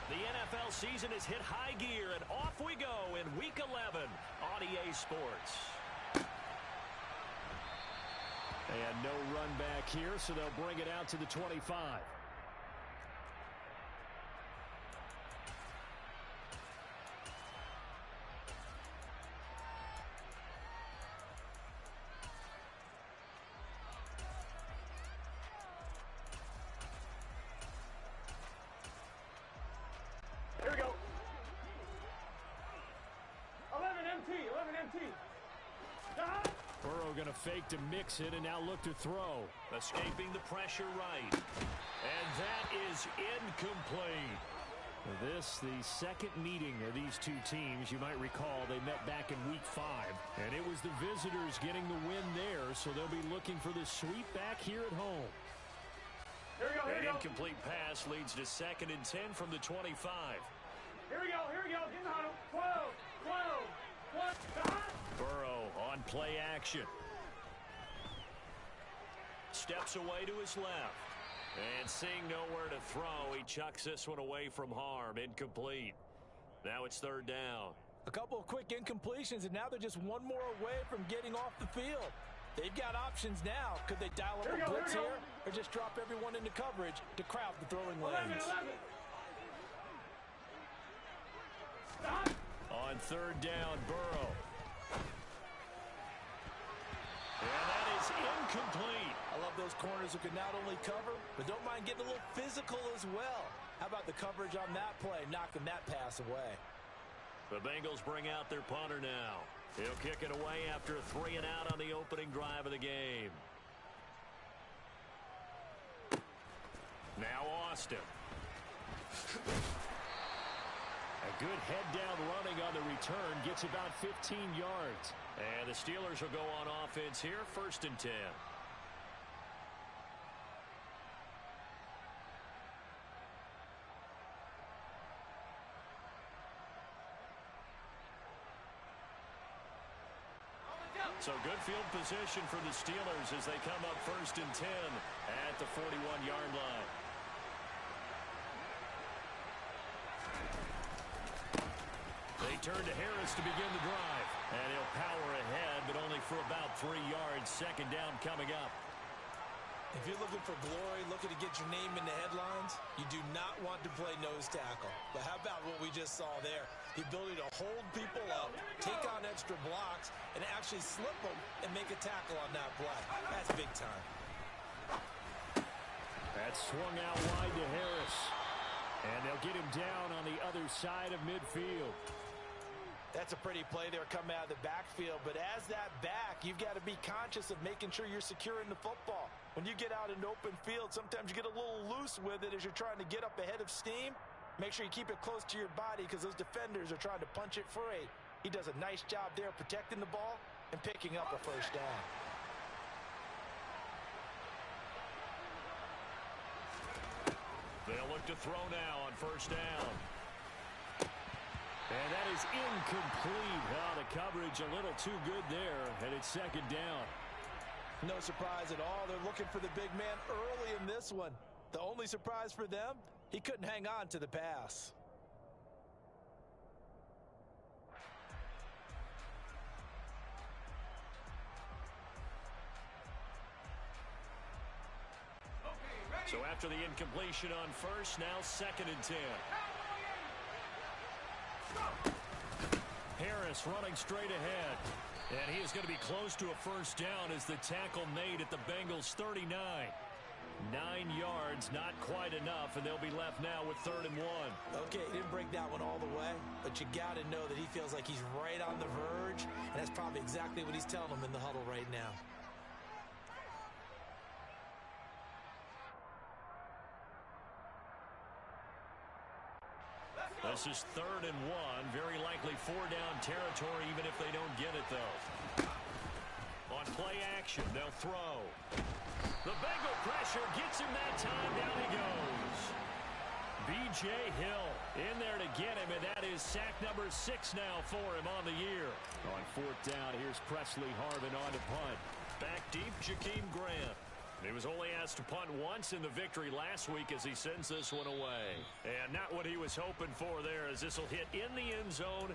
The NFL season has hit high gear, and off we go in Week 11 on EA Sports. And no run back here, so they'll bring it out to the 25. Here we go. 11 MT. Burrow going to fake to mix it and now look to throw. Escaping the pressure right. And that is incomplete. This, the second meeting of these two teams. You might recall they met back in Week 5. And it was the visitors getting the win there, so they'll be looking for the sweep back here at home. Here we go. An incomplete pass leads to 2nd and 10 from the 25. Here we go. Get in the huddle. 12. Burrow on play action. Steps away to his left. And seeing nowhere to throw, he chucks this one away from harm. Incomplete. Now it's 3rd down. A couple of quick incompletions, and now they're just one more away from getting off the field. They've got options now. Could they dial up a blitz here or just drop everyone into coverage to crowd the throwing lanes? 11. Stop. On 3rd down, Burrow. And that is incomplete. I love those corners who can not only cover, but don't mind getting a little physical as well. How about the coverage on that play, knocking that pass away? The Bengals bring out their punter now. He'll kick it away after a 3 and out on the opening drive of the game. Now Austin. A good head-down running on the return. Gets about 15 yards. And the Steelers will go on offense here. 1st and 10. So good field position for the Steelers as they come up 1st and 10 at the 41-yard line. They turn to Harris to begin the drive. And he'll power ahead, but only for about 3 yards. 2nd down coming up. If you're looking for glory, looking to get your name in the headlines, you do not want to play nose tackle. But how about what we just saw there? The ability to hold people up, take on extra blocks, and actually slip them and make a tackle on that play. That's big time. That's swung out wide to Harris. And they'll get him down on the other side of midfield. That's a pretty play there coming out of the backfield. But as that back, you've got to be conscious of making sure you're securing the football. When you get out in open field, sometimes you get a little loose with it as you're trying to get up ahead of steam. Make sure you keep it close to your body because those defenders are trying to punch it free. He does a nice job there protecting the ball and picking up a 1st down. They'll look to throw now on 1st down. And that is incomplete. Oh, the coverage a little too good there, and it's 2nd down. No surprise at all. They're looking for the big man early in this one. The only surprise for them, he couldn't hang on to the pass. So after the incompletion on 1st, now 2nd and 10. Harris running straight ahead. And he is going to be close to a 1st down as the tackle made at the Bengals 39. 9 yards, not quite enough, and they'll be left now with 3rd and 1. Okay, he didn't break that one all the way, but you got to know that he feels like he's right on the verge, and that's probably exactly what he's telling them in the huddle right now. This is 3rd and 1. Very likely 4-down territory, even if they don't get it, though. On play action, they'll throw. The Bengal pressure gets him that time. Down he goes. B.J. Hill in there to get him, and that is sack number 6 now for him on the year. On 4th down, here's Presley Harvin on to punt. Back deep, Jakeem Grant. He was only asked to punt once in the victory last week as he sends this one away. And not what he was hoping for there, as this will hit in the end zone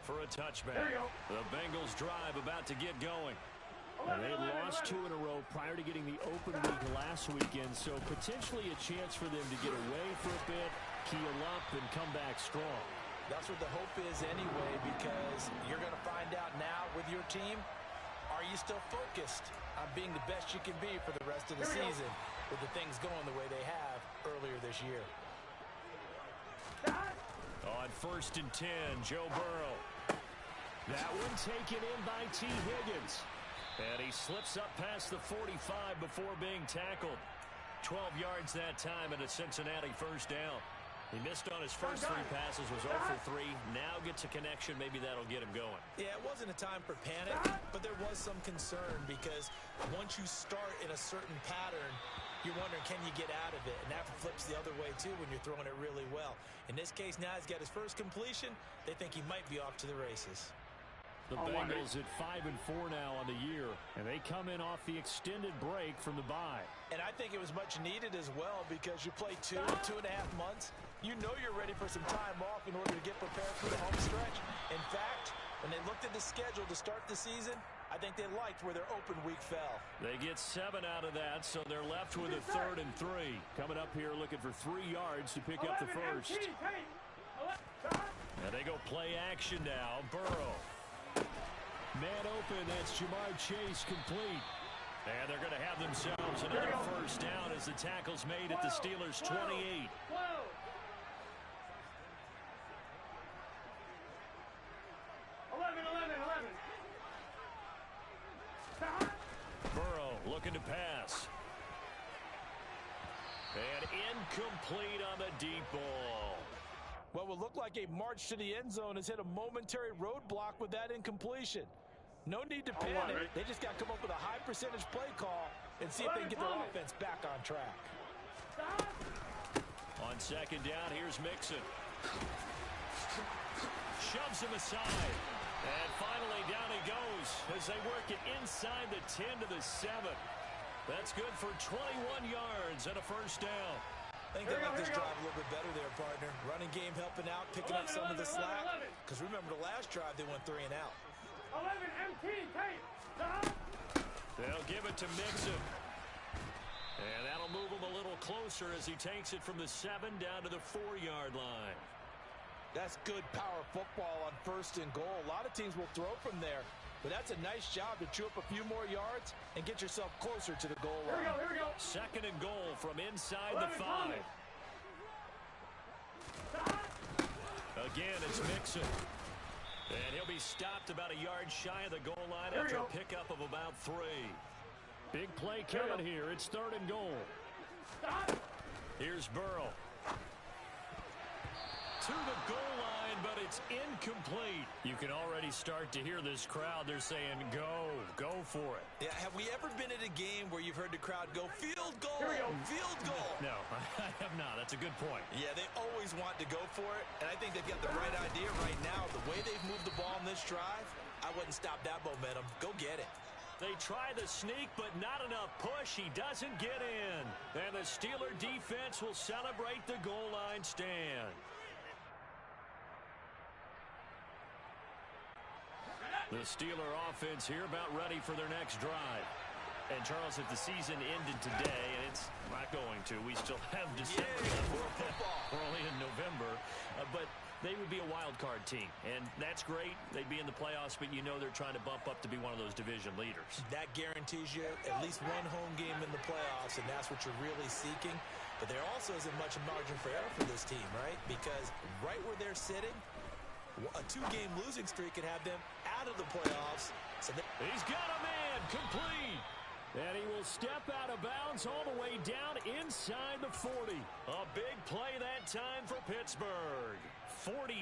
for a touchback. The Bengals drive about to get going. And they lost 2 in a row prior to getting the open week last weekend, so potentially a chance for them to get away for a bit, keel up, and come back strong. That's what the hope is anyway, because you're going to find out now with your team, are you still focused on being the best you can be for the rest of the season with the things going the way they have earlier this year? On 1st and 10, Joe Burrow. That one taken in by T. Higgins. And he slips up past the 45 before being tackled. 12 yards that time and a Cincinnati first down. He missed on his first 3 passes, was 0 for 3. Now gets a connection. Maybe that'll get him going. Yeah, it wasn't a time for panic, but there was some concern because once you start in a certain pattern, you're wondering, can you get out of it? And that flips the other way, too, when you're throwing it really well. In this case, now he's got his first completion. They think he might be off to the races. The Bengals at 5-4 now on the year, and they come in off the extended break from the bye. And I think it was much needed as well because you play 2.5 months. You know you're ready for some time off in order to get prepared for the home stretch. In fact, when they looked at the schedule to start the season, I think they liked where their open week fell. They get 7 out of that, so they're left with a 3rd and 3. Coming up here looking for 3 yards to pick up the first. And they go play action now. Burrow. Man open, that's Jamar Chase complete. And they're going to have themselves another first down as the tackle's made at the Steelers' 28. 11. Burrow looking to pass. And incomplete on the deep ball. What will look like a march to the end zone has hit a momentary roadblock with that incompletion. No need to panic. They just got to come up with a high percentage play call and see if they can get their offense back on track. On 2nd down, here's Mixon. Shoves him aside. And finally down he goes as they work it inside the 10 to the 7. That's good for 21 yards and a first down. I think they like this drive a little bit better there, partner. Running game helping out, picking up some of the slack. Because remember the last drive they went 3 and out. 11 MT, tape. They'll give it to Mixon. And that'll move him a little closer as he takes it from the 7 down to the 4-yard line. That's good power football on 1st and goal. A lot of teams will throw from there. But that's a nice job to chew up a few more yards and get yourself closer to the goal line. Here we go. 2nd and goal from inside the 5. Again, it's Mixon. And he'll be stopped about a yard shy of the goal line after a pickup of about 3. Big play coming here. It's 3rd and goal. Here's Burrow. To the goal line, but it's incomplete. You can already start to hear this crowd. They're saying, go for it. Yeah, have we ever been at a game where you've heard the crowd go, field goal, field goal? No, I have not. That's a good point. Yeah, they always want to go for it, and I think they've got the right idea right now. The way they've moved the ball in this drive, I wouldn't stop that momentum. Go get it. They try the sneak, but not enough push. He doesn't get in. And the Steeler defense will celebrate the goal line stand. The Steeler offense here about ready for their next drive. And, Charles, if the season ended today, and it's not going to, we still have December. We're only in November. But they would be a wild card team, and that's great. They'd be in the playoffs, but you know they're trying to bump up to be one of those division leaders. That guarantees you at least one home game in the playoffs, and that's what you're really seeking. But there also isn't much margin for error for this team, right? Because right where they're sitting, a 2-game losing streak could have them out of the playoffs. So he's got a man complete. And he will step out of bounds all the way down inside the 40. A big play that time for Pittsburgh. 49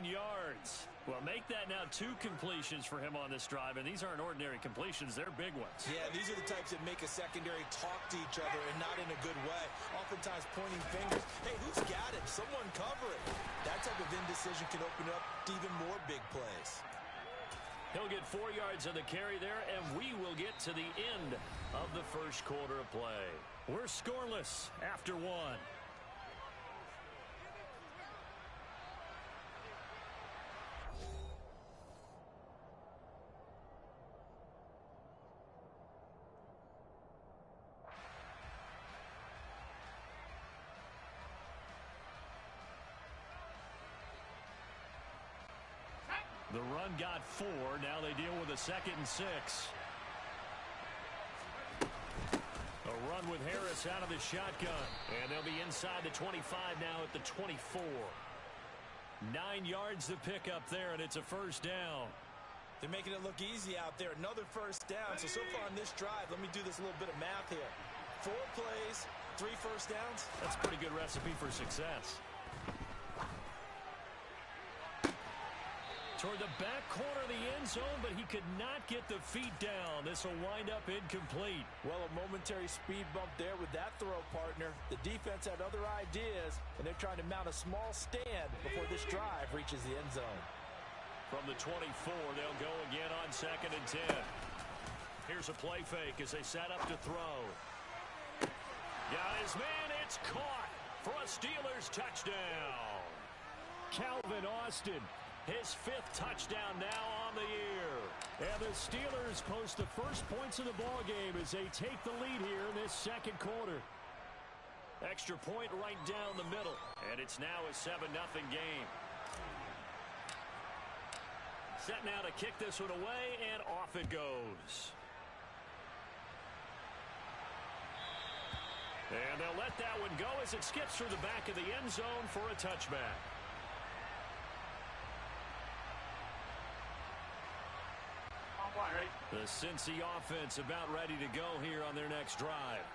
yards. Well, make that now 2 completions for him on this drive, and these aren't ordinary completions. They're big ones. Yeah, these are the types that make a secondary talk to each other and not in a good way. Oftentimes pointing fingers. Hey, who's got him? Someone cover it. That type of indecision can open up to even more big plays. He'll get 4 yards on the carry there, and we will get to the end of the first quarter of play. We're scoreless after 1. The run got 4. Now they deal with a 2nd and 6. A run with Harris out of the shotgun. And they'll be inside the 25 now at the 24. 9 yards to pick up there, and it's a first down. They're making it look easy out there. Another first down. So far on this drive, let me do this little bit of math here. 4 plays, 3 first downs. That's a pretty good recipe for success. Toward the back corner of the end zone, but he could not get the feet down. This will wind up incomplete. Well, a momentary speed bump there with that throw, partner. The defense had other ideas, and they're trying to mount a small stand before this drive reaches the end zone. From the 24, they'll go again on 2nd and 10. Here's a play fake as they set up to throw. Got his man, it's caught for a Steelers touchdown. Calvin Austin. His 5th touchdown now on the year. And the Steelers post the first points of the ball game as they take the lead here in this second quarter. Extra point right down the middle. And it's now a 7-0 game. Set now to kick this one away, and off it goes. And they'll let that one go as it skips through the back of the end zone for a touchback. The Cincy offense about ready to go here on their next drive.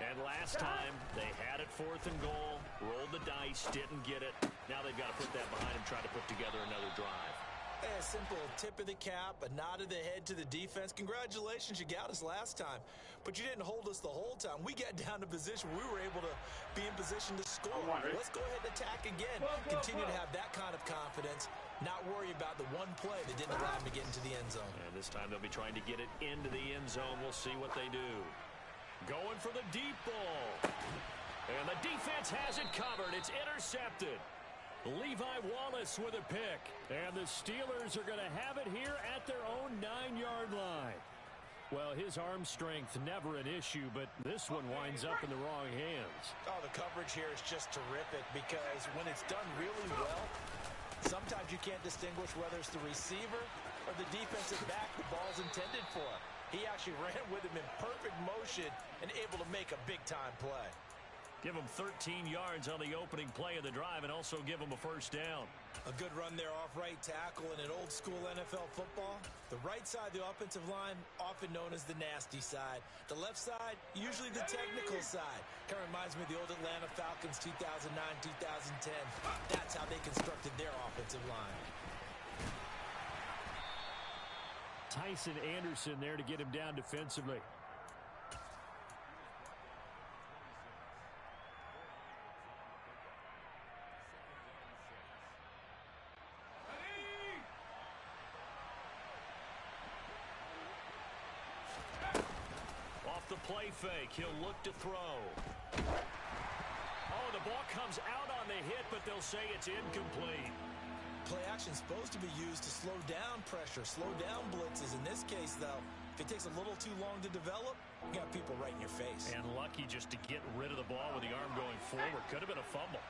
And last time, they had it 4th and goal, rolled the dice, didn't get it. Now they've got to put that behind them, try to put together another drive. A simple tip of the cap, a nod of the head to the defense. Congratulations, you got us last time. But you didn't hold us the whole time. We got down to position. We were able to be in position to score. Let's go ahead and attack again. Continue to have that kind of confidence. Not worry about the one play that didn't allow him to get into the end zone. And this time they'll be trying to get it into the end zone. We'll see what they do. Going for the deep ball. And the defense has it covered. It's intercepted. Levi Wallace with a pick. And the Steelers are going to have it here at their own 9-yard line. Well, his arm strength never an issue, but this one winds up in the wrong hands. Oh, the coverage here is just terrific because when it's done really well, sometimes you can't distinguish whether it's the receiver or the defensive back the ball's intended for. He actually ran with him in perfect motion and able to make a big-time play. Give him 13 yards on the opening play of the drive and also give him a first down. A good run there off right tackle in an old-school NFL football. The right side of the offensive line, often known as the nasty side. The left side, usually the technical side. Kind of reminds me of the old Atlanta Falcons 2009-2010. That's how they constructed their offensive line. Tyson Anderson there to get him down defensively. The play fake. He'll look to throw. Oh, the ball comes out on the hit, but they'll say it's incomplete. Play action is supposed to be used to slow down pressure, slow down blitzes. In this case, though, if it takes a little too long to develop, you got people right in your face. And lucky just to get rid of the ball with the arm going forward. Could have been a fumble.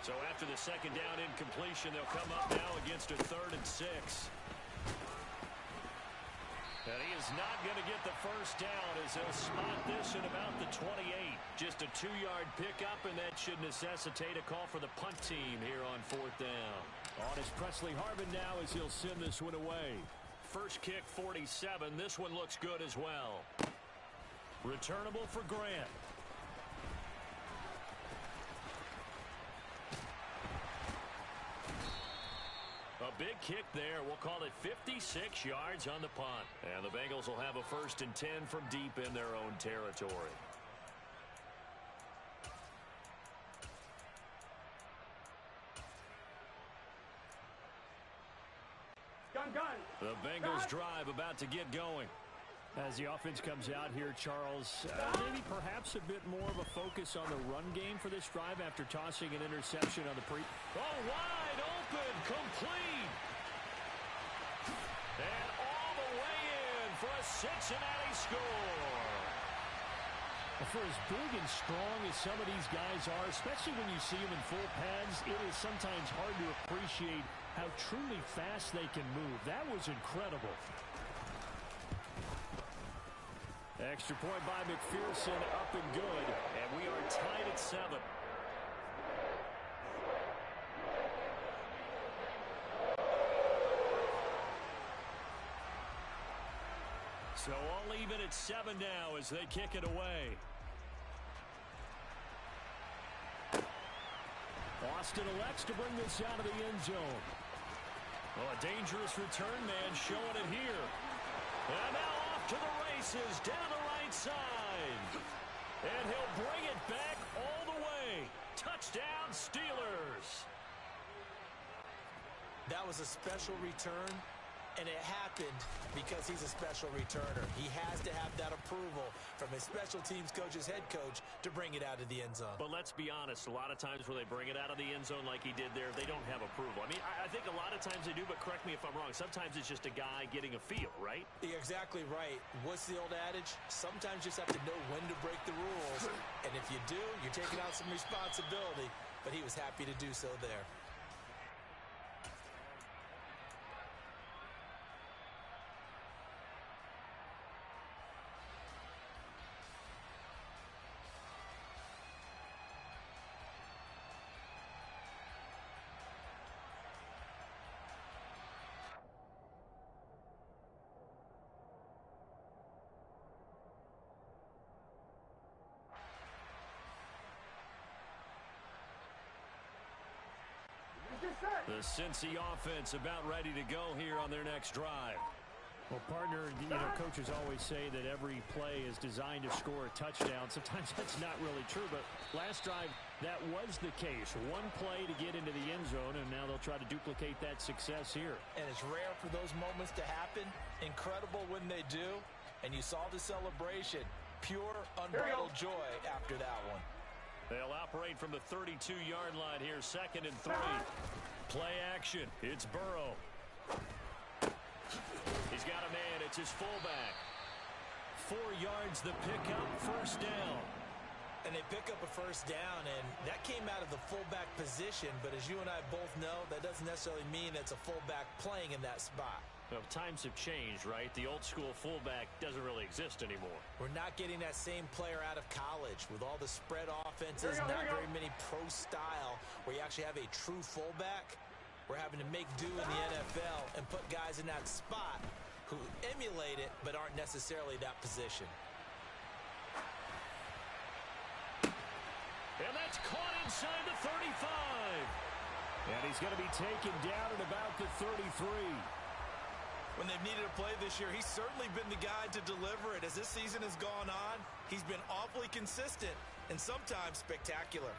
So after the second down incompletion, they'll come up now against a 3rd and 6. And he is not going to get the first down as they'll spot this at about the 28. Just a 2-yard pickup, and that should necessitate a call for the punt team here on 4th down. On is Presley Harvin now as he'll send this one away. First kick, 47. This one looks good as well. Returnable for Grant. A big kick there. We'll call it 56 yards on the punt. And the Bengals will have a 1st and 10 from deep in their own territory. Gun I'm done. The Bengals drive about to get going. As the offense comes out here, Charles, maybe perhaps a bit more of a focus on the run game for this drive after tossing an interception on the Oh, wide open, complete. And all the way in for a Cincinnati score. For as big and strong as some of these guys are, especially when you see them in full pads, it is sometimes hard to appreciate how truly fast they can move. That was incredible. Extra point by McPherson, up and good, and we are tied at 7. So all even at 7 now as they kick it away. Austin elects to bring this out of the end zone. Oh, a dangerous return man showing it here. And now off to the races down the right side. And he'll bring it back all the way. Touchdown, Steelers. That was a special return, and it happened because he's a special returner. He has to have that approval from his special teams coach's head coach to bring it out of the end zone. But let's be honest, a lot of times when they bring it out of the end zone like he did there, they don't have approval. I mean, I think a lot of times they do, but correct me if I'm wrong. Sometimes it's just a guy getting a feel, right? You're exactly right. What's the old adage? Sometimes you just have to know when to break the rules. And if you do, you're taking out some responsibility. But he was happy to do so there. The Cincy offense about ready to go here on their next drive. Well, partner, coaches always say that every play is designed to score a touchdown. Sometimes that's not really true, but last drive, that was the case. One play to get into the end zone, and now they'll try to duplicate that success here. And it's rare for those moments to happen. Incredible when they do. And you saw the celebration. Pure, unbridled joy after that one. They'll operate from the 32-yard line here, 2nd and 3. Play action. It's Burrow. He's got a man. It's his fullback. 4 yards the pickup, first down. And they pick up a first down, and that came out of the fullback position. But as you and I both know, that doesn't necessarily mean it's a fullback playing in that spot. Well, times have changed, right? The old school fullback doesn't really exist anymore. We're not getting that same player out of college with all the spread offenses, not very many pro style where you actually have a true fullback. We're having to make do in the NFL and put guys in that spot who emulate it but aren't necessarily that position. And that's caught inside the 35. And he's going to be taken down at about the 33. When they've needed a play this year, he's certainly been the guy to deliver it. As this season has gone on, he's been awfully consistent and sometimes spectacular.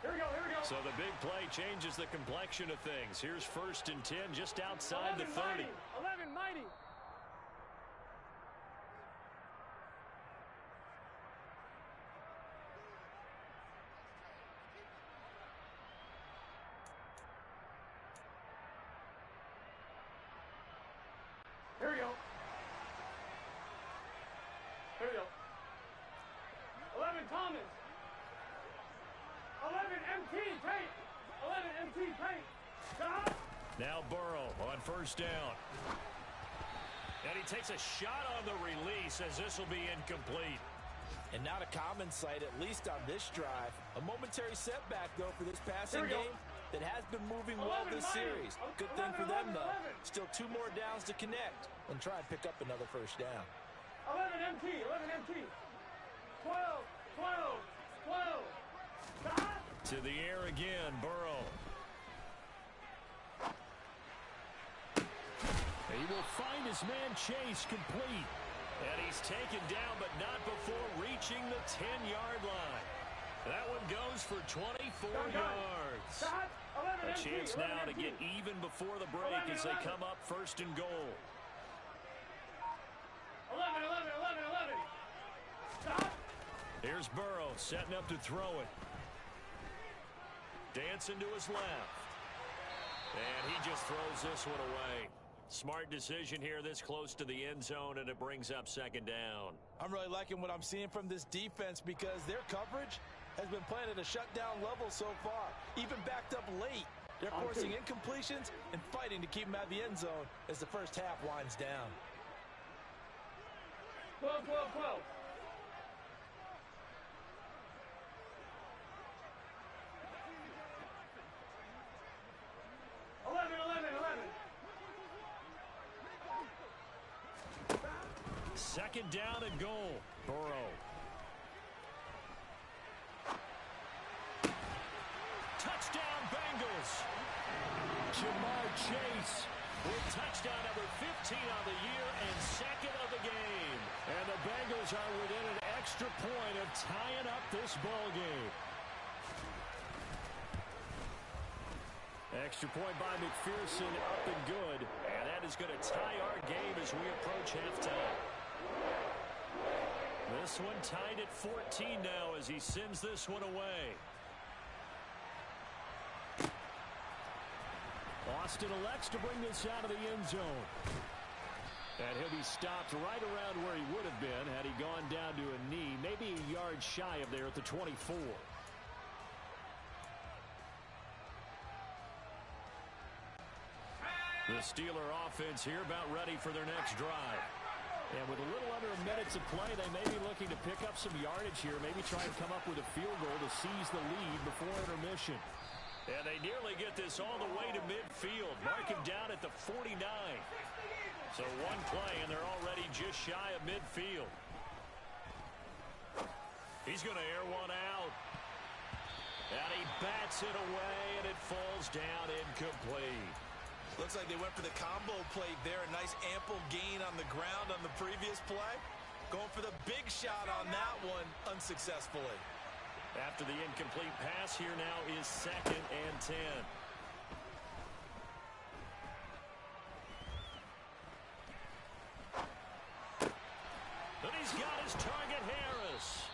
Here we go. So the big play changes the complexion of things. Here's 1st and 10 just outside the 30. 11 mighty. Here we go. 11 Thomas. 11 MT Tate. 11 MT Tate. Stop. Now Burrow on first down. And he takes a shot on the release as this will be incomplete. And not a common sight, at least on this drive. A momentary setback, though, for this passing game that has been moving well this series. Good thing for them, though. Still 2 more downs to connect and try and pick up another first down. 11 MT. 12. Stop. To the air again, Burrow. He will find his man Chase complete. And he's taken down, but not before reaching the 10-yard line. That one goes for 24 yards. A chance now to get even before the break as they come up first and goal. 11. Stop. Here's Burrow setting up to throw it. Dancing to his left. And he just throws this one away. Smart decision here this close to the end zone, and it brings up second down. I'm really liking what I'm seeing from this defense because their coverage has been playing at a shutdown level so far. Even backed up late. They're forcing incompletions and fighting to keep them out of the end zone as the first half winds down. 12. 11. Second down and goal. Burrow. Touchdown Bengals. Jamar Chase with touchdown number 15 on the year and second of the game. And the Bengals are within an extra point of tying up this ball game. Extra point by McPherson, up and good. And that is going to tie our game as we approach halftime. This one tied at 14 now as he sends this one away. Austin elects to bring this out of the end zone. And he'll be stopped right around where he would have been had he gone down to a knee, maybe a yard shy of there at the 24. The Steeler offense here about ready for their next drive. And with a little under a minute to play, they may be looking to pick up some yardage here, maybe try and come up with a field goal to seize the lead before intermission. And they nearly get this all the way to midfield. Mark him down at the 49. So one play, and they're already just shy of midfield. He's going to air one out. And he bats it away, and it falls down incomplete. Looks like they went for the combo play there. A nice ample gain on the ground on the previous play. Going for the big shot on that one unsuccessfully. After the incomplete pass, here now is 2nd and 10. And he's got his target, Harris.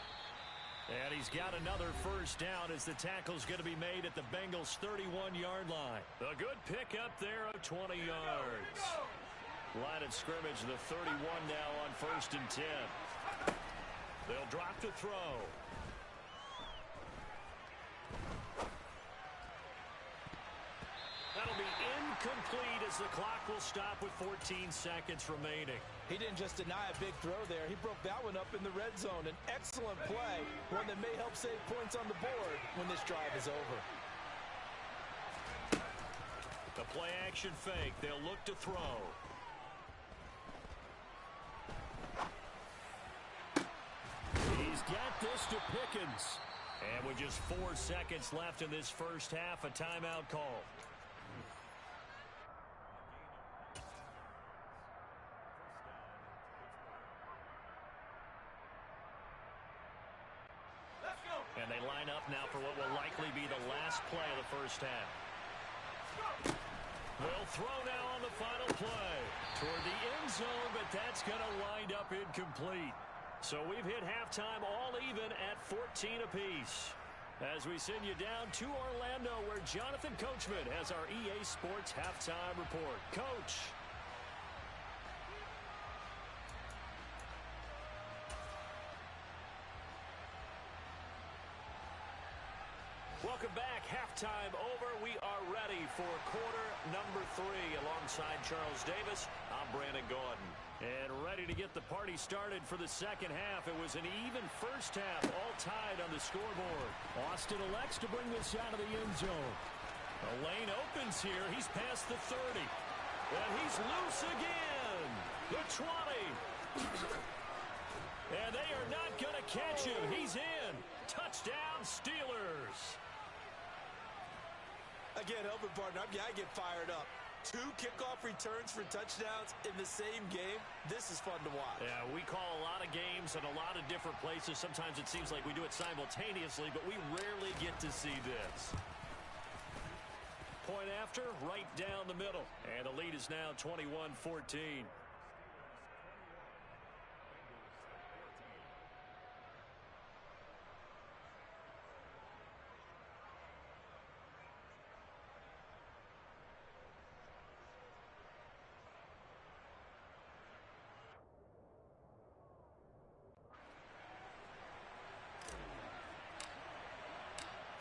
And he's got another first down as the tackle's going to be made at the Bengals' 31-yard line. A good pickup there of 20 yards. Line of scrimmage, the 31 now on 1st and 10. They'll drop the throw. That'll be incomplete as the clock will stop with 14 seconds remaining. He didn't just deny a big throw there. He broke that one up in the red zone. An excellent play, one that may help save points on the board when this drive is over. The play action fake. They'll look to throw. He's got this to Pickens. And with just 4 seconds left in this first half, a timeout call. And they line up now for what will likely be the last play of the first half. They'll throw now on the final play toward the end zone, but that's going to wind up incomplete. So we've hit halftime all even at 14 apiece. As we send you down to Orlando, where Jonathan Coachman has our EA Sports halftime report. Coach. Welcome back. Halftime over. We are ready for quarter number 3. Alongside Charles Davis, I'm Brandon Gaudin. And ready to get the party started for the second half. It was an even first half, all tied on the scoreboard. Austin elects to bring this out of the end zone. The lane opens here. He's past the 30. And he's loose again. The 20. And they are not going to catch him. He's in. Touchdown, Steelers. Again, helping partner, I get fired up. 2 kickoff returns for touchdowns in the same game. This is fun to watch. Yeah, we call a lot of games games in a lot of different places. Sometimes it seems like we do it simultaneously, but we rarely get to see this. Point after, right down the middle. And the lead is now 21-14.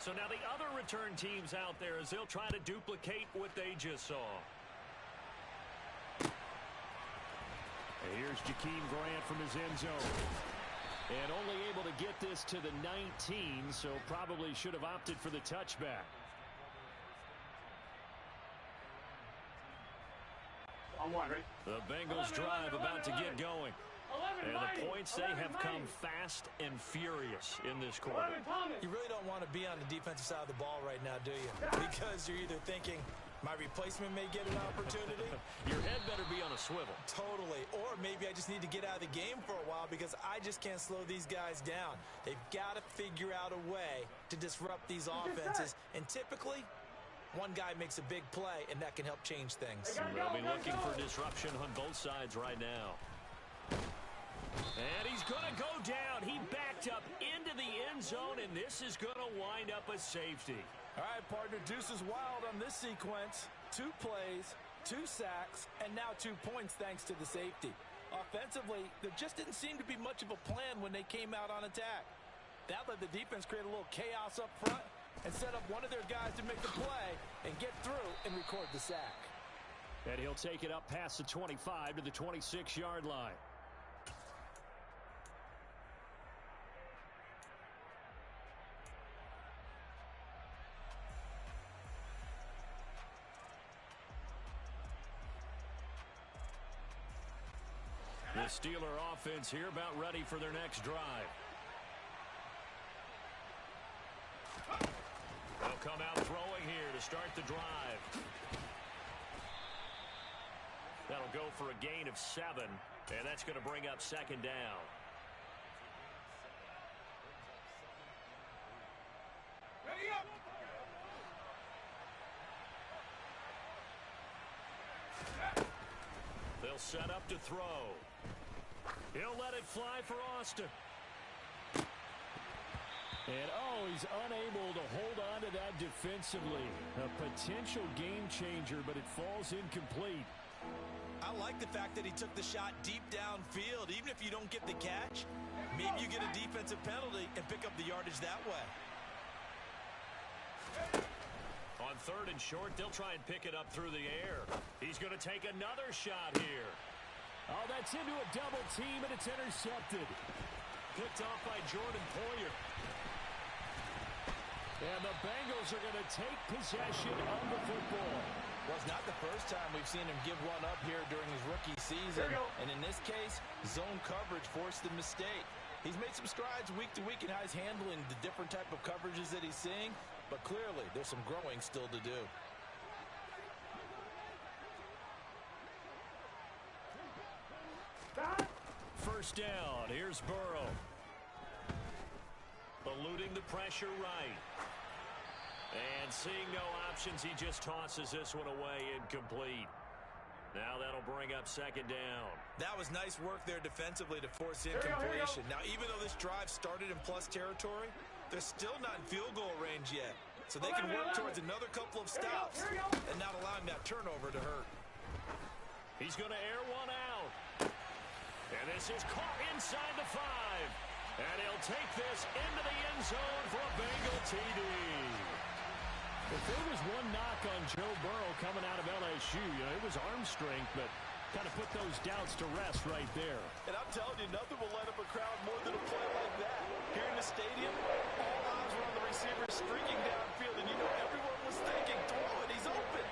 So now the other return teams out there as they'll try to duplicate what they just saw. And here's Jakeem Grant from his end zone. And only able to get this to the 19, so probably should have opted for the touchback. On one, right? The Bengals drive about to get going. And the points, they have come fast and furious in this quarter. You really don't want to be on the defensive side of the ball right now, do you? Because you're either thinking, my replacement may get an opportunity. Your head better be on a swivel. Totally. Or maybe I just need to get out of the game for a while because I just can't slow these guys down. They've got to figure out a way to disrupt these offenses. And typically, one guy makes a big play, and that can help change things. They'll be looking for disruption on both sides right now. And he's going to go down. He backed up into the end zone, and this is going to wind up a safety. All right, partner, deuce is wild on this sequence. 2 plays, 2 sacks, and now 2 points thanks to the safety. Offensively, there just didn't seem to be much of a plan when they came out on attack. That let the defense create a little chaos up front and set up one of their guys to make the play and get through and record the sack. And he'll take it up past the 25 to the 26-yard line. The Steeler offense here about ready for their next drive. They'll come out throwing here to start the drive. That'll go for a gain of 7, and that's going to bring up second down. Ready up! They'll set up to throw. He'll let it fly for Austin. And, he's unable to hold on to that defensively. A potential game changer, but it falls incomplete. I like the fact that he took the shot deep downfield. Even if you don't get the catch, maybe you get a defensive penalty and pick up the yardage that way. On 3rd and short, they'll try and pick it up through the air. He's going to take another shot here. Oh, that's into a double team, and it's intercepted. Picked off by Jordan Poyer. And the Bengals are going to take possession of the football. Well, it's not the first time we've seen him give one up here during his rookie season. And in this case, zone coverage forced the mistake. He's made some strides week to week in how he's handling the different type of coverages that he's seeing. But clearly, there's some growing still to do. First down. Here's Burrow. Eluding the pressure right. And seeing no options, he just tosses this one away incomplete. Now that'll bring up second down. That was nice work there defensively to force incompletion. Now, even though this drive started in plus territory, they're still not in field goal range yet. So they can work towards another couple of stops and not allowing that turnover to hurt. He's going to air one out. And this is caught inside the 5. And he'll take this into the end zone for a Bengal TD. If there was one knock on Joe Burrow coming out of LSU, it was arm strength, but kind of put those doubts to rest right there. And I'm telling you, nothing will light up a crowd more than a play like that. Here in the stadium, all eyes were on the receiver streaking downfield, and everyone was thinking, throw it, he's open.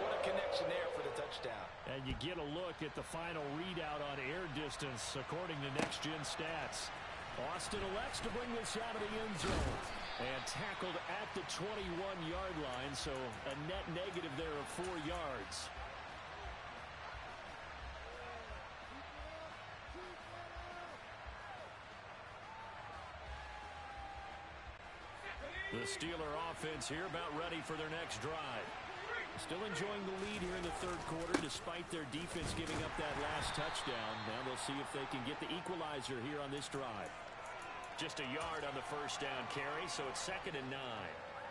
What a connection there for the touchdown. And you get a look at the final readout on air distance, according to Next Gen Stats. Austin elects to bring this out of the end zone. And tackled at the 21-yard line, so a net negative there of 4 yards. The Steeler offense here about ready for their next drive. Still enjoying the lead here in the third quarter despite their defense giving up that last touchdown. Now they'll see if they can get the equalizer here on this drive. Just a yard on the first down carry, so it's 2nd and 9.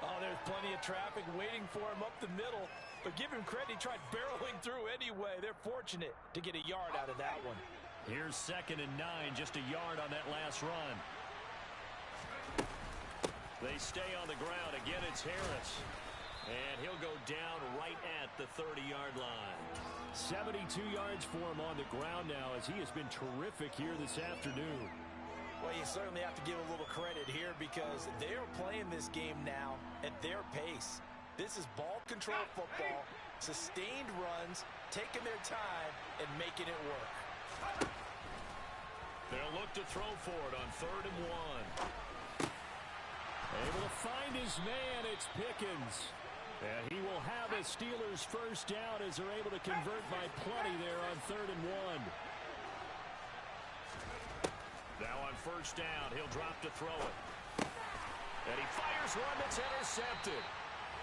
Oh, there's plenty of traffic waiting for him up the middle. But give him credit, he tried barreling through anyway. They're fortunate to get a yard out of that one. Here's 2nd and 9, just a yard on that last run. They stay on the ground. Again, it's Harris. And he'll go down right at the 30-yard line. 72 yards for him on the ground now as he has been terrific here this afternoon. Well, you certainly have to give a little credit here because they are playing this game now at their pace. This is ball control football, sustained runs, taking their time, and making it work. They'll look to throw for it on 3rd and 1. Able to find his man, it's Pickens. And he will have a Steelers first down as they're able to convert by plenty there on 3rd and 1. Now on first down, he'll drop to throw it. And he fires one that's intercepted.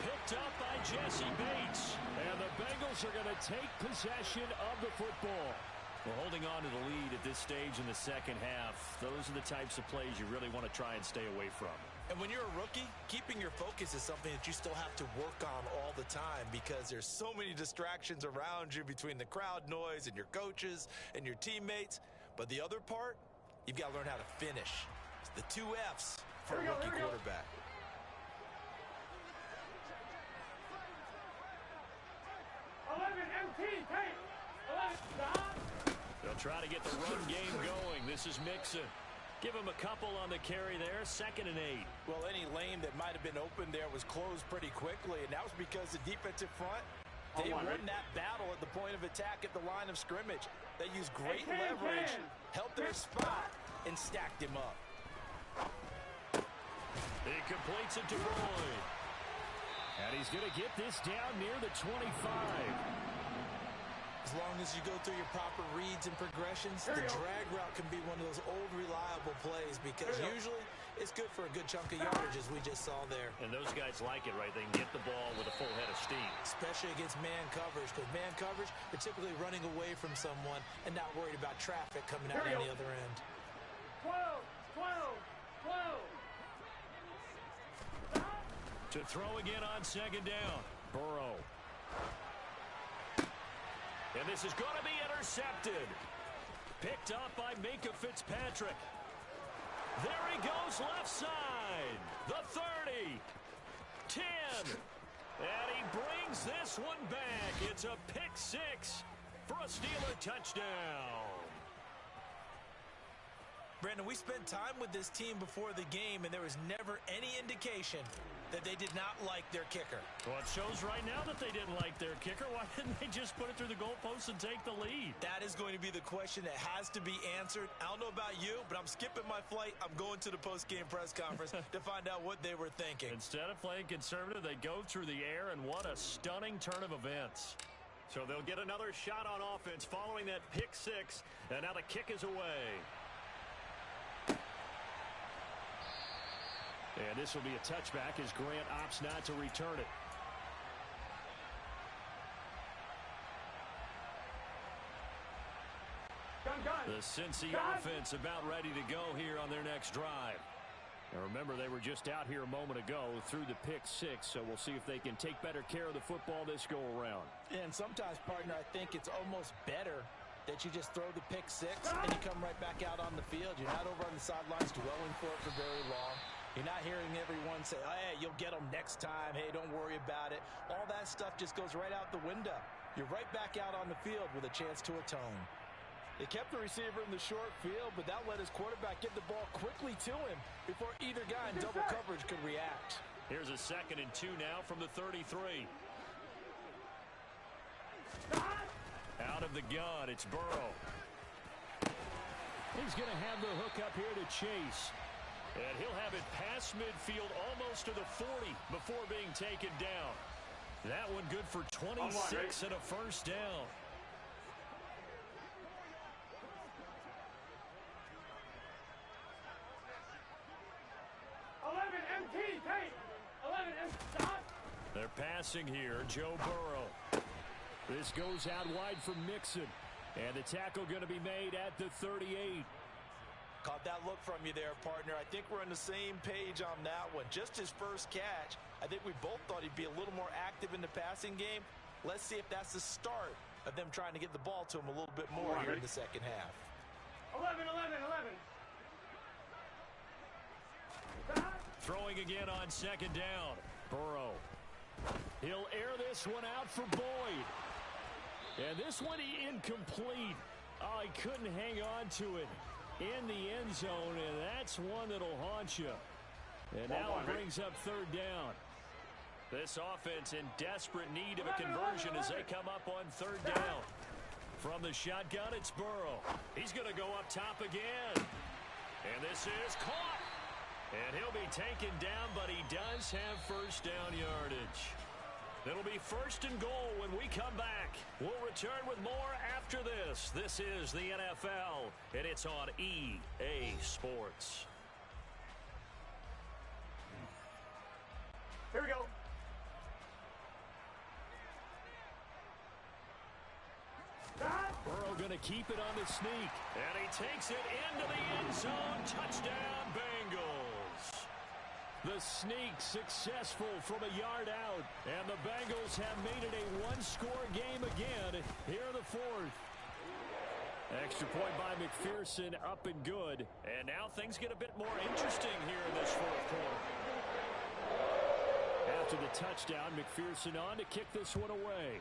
Picked up by Jesse Bates. And the Bengals are going to take possession of the football. Well, holding on to the lead at this stage in the second half, those are the types of plays you really want to try and stay away from. And when you're a rookie, keeping your focus is something that you still have to work on all the time because there's so many distractions around you between the crowd noise and your coaches and your teammates. But the other part, you've got to learn how to finish. It's the 2 F's for a rookie quarterback. They'll try to get the run game going. This is Mixon. Give him a couple on the carry there. 2nd and 8. Well, any lane that might have been open there was closed pretty quickly, and that was because the defensive front, they won that battle at the point of attack at the line of scrimmage. They used great leverage, held their spot, and stacked him up. He completes it to Boyd. And he's going to get this down near the 25. As long as you go through your proper reads and progressions, the drag route can be one of those old reliable plays because usually it's good for a good chunk of yardage as we just saw there. And those guys like it, right? They can get the ball with a full head of steam. Especially against man coverage because man coverage, they're typically running away from someone and not worried about traffic coming out on the other end. 12, 12, 12. To throw again on 2nd down. Burrow. And this is going to be intercepted. Picked up by Minkah Fitzpatrick. There he goes left side. The 30. 10. And he brings this one back. It's a pick 6 for a Steeler touchdown. Brandon, we spent time with this team before the game, and there was never any indication that they did not like their kicker. Well, it shows right now that they didn't like their kicker. Why didn't they just put it through the goalpost and take the lead? That is going to be the question that has to be answered. I don't know about you, but I'm skipping my flight. I'm going to the post-game press conference to find out what they were thinking. Instead of playing conservative, they go through the air, and what a stunning turn of events. So they'll get another shot on offense following that pick 6, and now the kick is away. And this will be a touchback as Grant opts not to return it. The Cincy offense about ready to go here on their next drive. And remember, they were just out here a moment ago through the pick 6, so we'll see if they can take better care of the football this go around. And sometimes, partner, I think it's almost better that you just throw the pick 6 and you come right back out on the field. You're not over on the sidelines dwelling for it for very long. You're not hearing everyone say, oh, hey, you'll get them next time. Hey, don't worry about it. All that stuff just goes right out the window. You're right back out on the field with a chance to atone. They kept the receiver in the short field, but that let his quarterback get the ball quickly to him before either guy in double coverage could react. Here's a 2nd and 2 now from the 33. Out of the gun, it's Burrow. He's going to have the hook up here to Chase. And he'll have it past midfield almost to the 40 before being taken down. That one good for 26 and a first down. MT, take. stop. They're passing here. Joe Burrow. This goes out wide for Mixon. And the tackle going to be made at the 38. Caught that look from you there, partner. I think we're on the same page on that one. Just his first catch. I think we both thought he'd be a little more active in the passing game. Let's see if that's the start of them trying to get the ball to him a little bit more here in the second half. 11. Throwing again on second down. Burrow. He'll air this one out for Boyd. And this one incomplete. Oh, he couldn't hang on to it in the end zone, and that's one that'll haunt you. And now it brings up third down. This offense in desperate need of a conversion as they come up on third down. From the shotgun, it's Burrow. He's going to go up top again. And this is caught. And he'll be taken down, but he does have first down yardage. It'll be first and goal when we come back. We'll return with more after this. This is the NFL, and it's on EA Sports. Here we go. Burrow going to keep it on the sneak. And he takes it into the end zone. Touchdown, Bengals. The sneak successful from a yard out. And the Bengals have made it a one-score game again here in the fourth. Extra point by McPherson, up and good. And now things get a bit more interesting here in this fourth quarter. After the touchdown, McPherson on to kick this one away.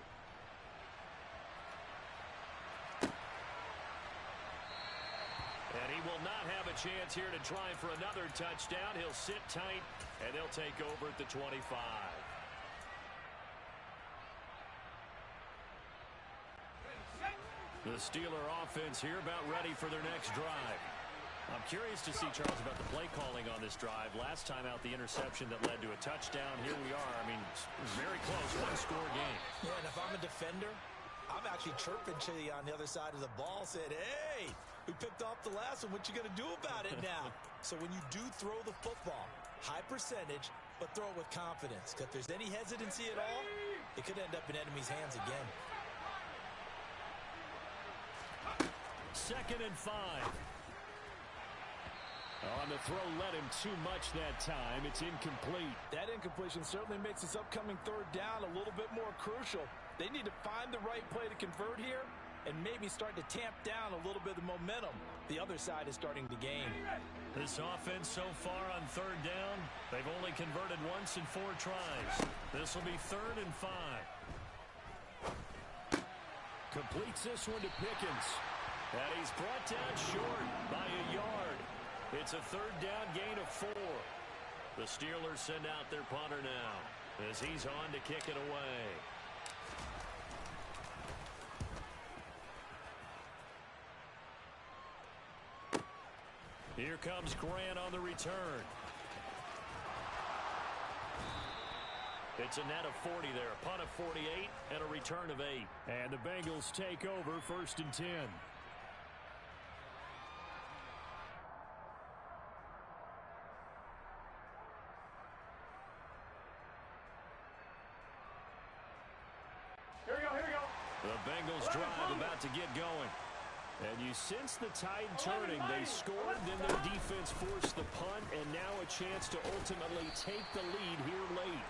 And he will not have a chance here to try for another touchdown. He'll sit tight, and they'll take over at the 25. The Steeler offense here about ready for their next drive. I'm curious to see, Charles, about the play calling on this drive. Last time out, the interception that led to a touchdown. Here we are. I mean, very close, one-score game. Yeah, and if I'm a defender, I'm actually chirping to you on the other side of the ball, said, hey, we picked off the last one. What you going to do about it now? So when you do throw the football, high percentage, but throw it with confidence. Because if there's any hesitancy at all, it could end up in enemy's hands again. 2nd and 5. On the throw, led him too much that time. It's incomplete. That incompletion certainly makes this upcoming third down a little bit more crucial. They need to find the right play to convert here and maybe start to tamp down a little bit of the momentum the other side is starting to gain. This offense so far on third down, they've only converted once in 4 tries. This will be 3rd and 5. Completes this one to Pickens. And he's brought down short by a yard. It's a 3rd down gain of 4. The Steelers send out their punter now as he's on to kick it away. Here comes Grant on the return. It's a net of 40 there, a punt of 48 and a return of 8. And the Bengals take over 1st and 10. Here we go. The Bengals drive about to get going. And you sense the tide turning. They scored, then their defense forced the punt, and now a chance to ultimately take the lead here late.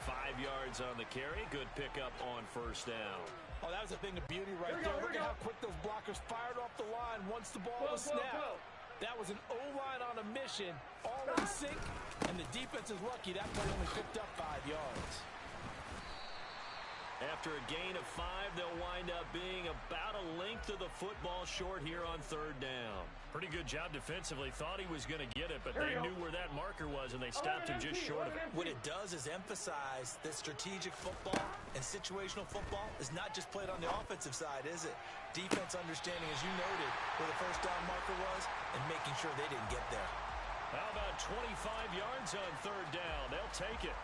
5 yards on the carry. Good pickup on 1st down. Oh, that was a thing of beauty right there. Look at how quick those blockers fired off the line once the ball was snapped. That was an O-line on a mission, all in sync, and the defense is lucky that play only picked up 5 yards. After a gain of 5, they'll wind up being about a length of the football short here on 3rd down. Pretty good job defensively. Thought he was going to get it, but they knew where that marker was, and they stopped him just short of it. What it does is emphasize that strategic football and situational football is not just played on the offensive side, is it? Defense understanding, as you noted, where the 1st down marker was and making sure they didn't get there. How about 25 yards on 3rd down? They'll take it.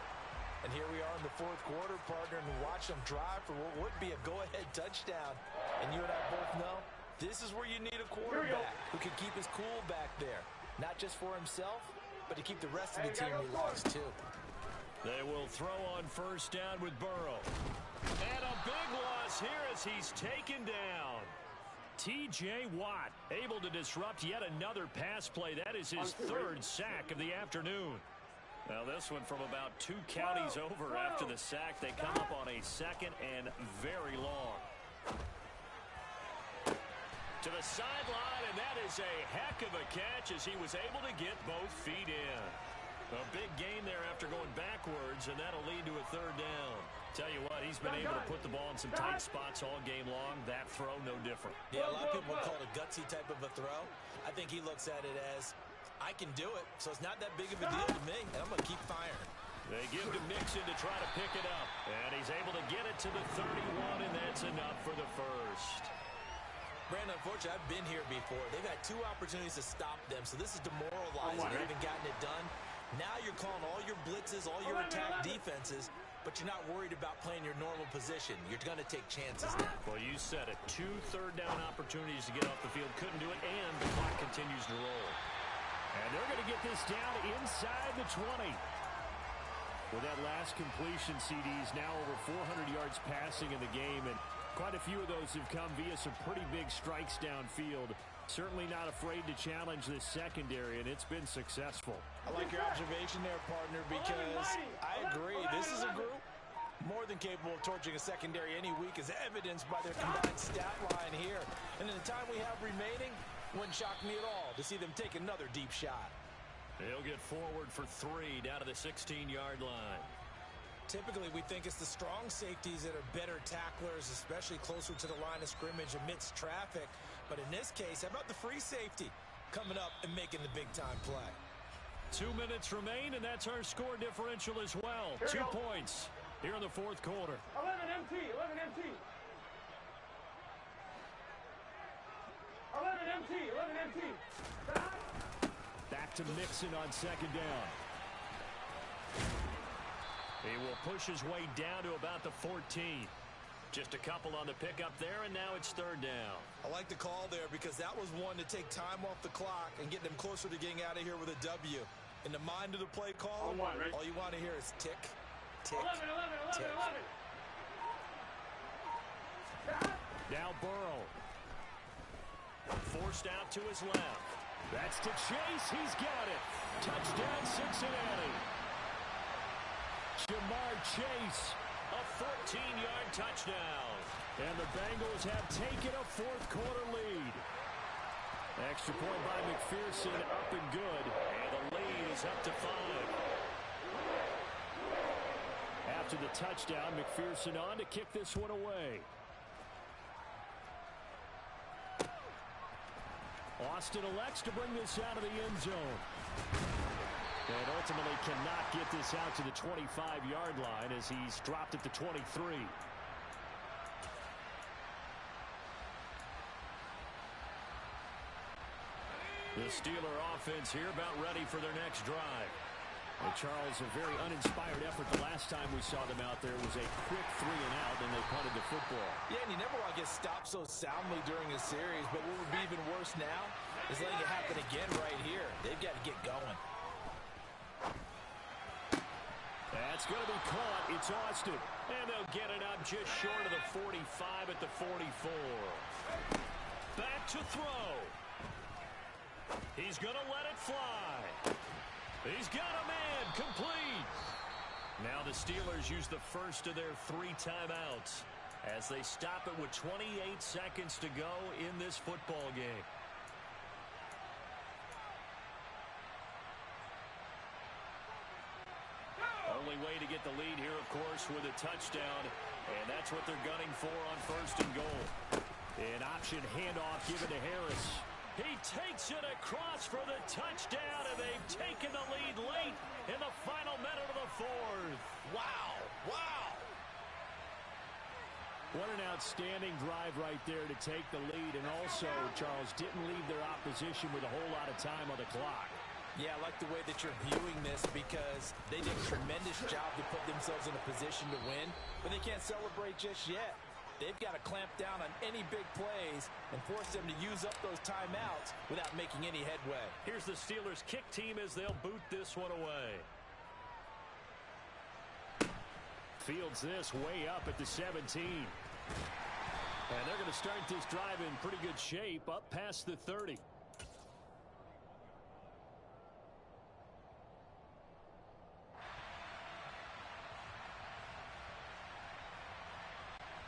And here we are in the 4th quarter, partner, and watch them drive for what would be a go-ahead touchdown. And you and I both know this is where you need a quarterback who can keep his cool back there, not just for himself, but to keep the rest of the team relaxed too. They will throw on first down with Burrow. And a big loss here as he's taken down. T.J. Watt able to disrupt yet another pass play. That is his third sack of the afternoon. Now this one from about 2 counties over after the sack. They come up on a second and very long. To the sideline, and that is a heck of a catch as he was able to get both feet in. A big gain there after going backwards, and that'll lead to a third down. Tell you what, he's been able to put the ball in some tight spots all game long. That throw, no different. Yeah, a lot of people would call it a gutsy type of a throw. I think he looks at it as, I can do it, so it's not that big of a deal to me, and I'm going to keep firing. They give to Mixon to try to pick it up, and he's able to get it to the 31, and that's enough for the first. Brandon, unfortunately, I've been here before. They've had 2 opportunities to stop them, so this is demoralizing. They haven't gotten it done. Now you're calling all your blitzes, all your attack defenses, but you're not worried about playing your normal position. You're going to take chances now. Well, you said it. 2 third-down opportunities to get off the field. Couldn't do it, and the clock continues to roll. And they're going to get this down inside the 20. With that last completion, CD's now over 400 yards passing in the game, and quite a few of those have come via some pretty big strikes downfield. Certainly not afraid to challenge this secondary, and it's been successful. I like your observation there, partner, because I agree. This is a group more than capable of torching a secondary any week, as evidenced by their combined stat line here. And in the time we have remaining, wouldn't shock me at all to see them take another deep shot. They'll get forward for 3 down to the 16-yard line. Typically, we think it's the strong safeties that are better tacklers, especially closer to the line of scrimmage amidst traffic. But in this case, how about the free safety coming up and making the big-time play? 2 minutes remain, and that's our score differential as well. 2 points here in the fourth quarter. 11 MT, 11 MT. 11 MT, 11 MT. Back to Mixon on second down. He will push his way down to about the 14. Just a couple on the pickup there, and now it's third down. I like the call there because that was one to take time off the clock and get them closer to getting out of here with a W. In the mind of the play call, all you want to hear is tick, tick, 11, 11, 11, tick. 11. Now Burrow. Forced out to his left. That's to Chase. He's got it. Touchdown, Cincinnati. Jamar Chase, a 14-yard touchdown. And the Bengals have taken a fourth quarter lead. Extra point by McPherson, up and good. And the lead is up to 5. After the touchdown, McPherson on to kick this one away. Austin elects to bring this out of the end zone. And ultimately cannot get this out to the 25-yard line as he's dropped at the 23. The Steeler offense here about ready for their next drive. And Charles, a very uninspired effort the last time we saw them out there was a quick 3 and out, and they punted the football. Yeah, and you never want to get stopped so soundly during a series, but what would be even worse now is letting it happen again right here. They've got to get going. That's going to be caught. It's Austin. And they'll get it up just short of the 45 at the 44. Back to throw. He's going to let it fly. He's got a man. Complete. Now the Steelers use the first of their 3 timeouts as they stop it with 28 seconds to go in this football game. Only way to get the lead here, of course, with a touchdown, and that's what they're gunning for on first and goal. An option handoff given to Harris. He takes it across for the touchdown, and they've taken the lead late in the final minute of the fourth. Wow, wow. What an outstanding drive right there to take the lead, and also, Charles, didn't leave their opposition with a whole lot of time on the clock. Yeah, I like the way that you're viewing this because they did a tremendous job to put themselves in a position to win, but they can't celebrate just yet. They've got to clamp down on any big plays and force them to use up those timeouts without making any headway. Here's the Steelers kick team as they'll boot this one away. Fields this way up at the 17. And they're going to start this drive in pretty good shape up past the 30.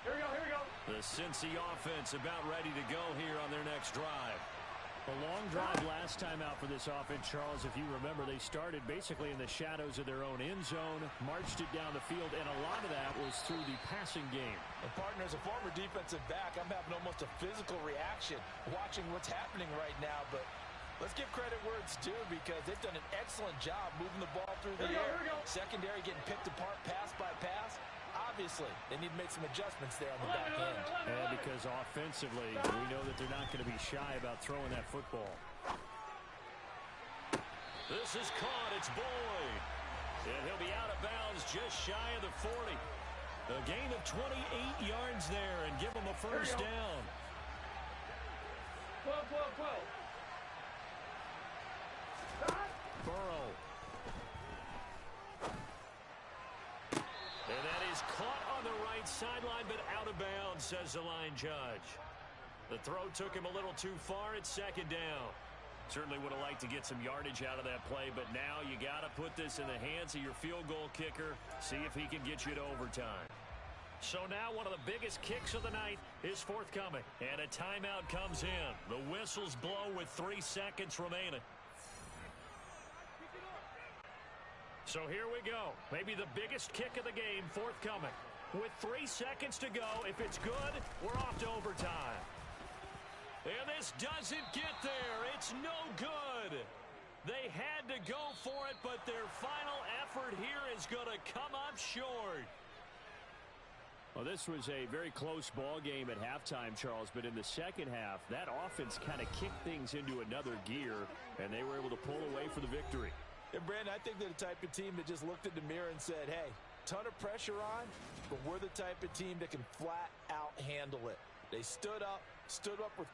Here we go, here we go. The Cincy offense about ready to go here on their next drive. A long drive last time out for this offense, Charles. If you remember, they started basically in the shadows of their own end zone, marched it down the field, and a lot of that was through the passing game. And partner, as a former defensive back, I'm having almost a physical reaction watching what's happening right now. But let's give credit where it's due because they've done an excellent job moving the ball through the air. Secondary getting picked apart pass by pass. Obviously, they need to make some adjustments there on the back end. And because offensively, we know that they're not going to be shy about throwing that football. This is caught. It's Boyd. And he'll be out of bounds just shy of the 40. A gain of 28 yards there and give him a first down. 12, 12, 12. Burrow. And that is caught on the right sideline, but out of bounds, says the line judge. The throw took him a little too far. It's second down. Certainly would have liked to get some yardage out of that play, but now you got to put this in the hands of your field goal kicker. See if he can get you to overtime. So now one of the biggest kicks of the night is forthcoming, and a timeout comes in. The whistles blow with 3 seconds remaining. So here we go. Maybe the biggest kick of the game forthcoming. With 3 seconds to go, if it's good, we're off to overtime. And this doesn't get there. It's no good. They had to go for it, but their final effort here is going to come up short. Well, this was a very close ball game at halftime, Charles, but in the second half, that offense kind of kicked things into another gear, and they were able to pull away for the victory. And Brandon, I think they're the type of team that just looked in the mirror and said, hey, ton of pressure on, but we're the type of team that can flat out handle it. They stood up with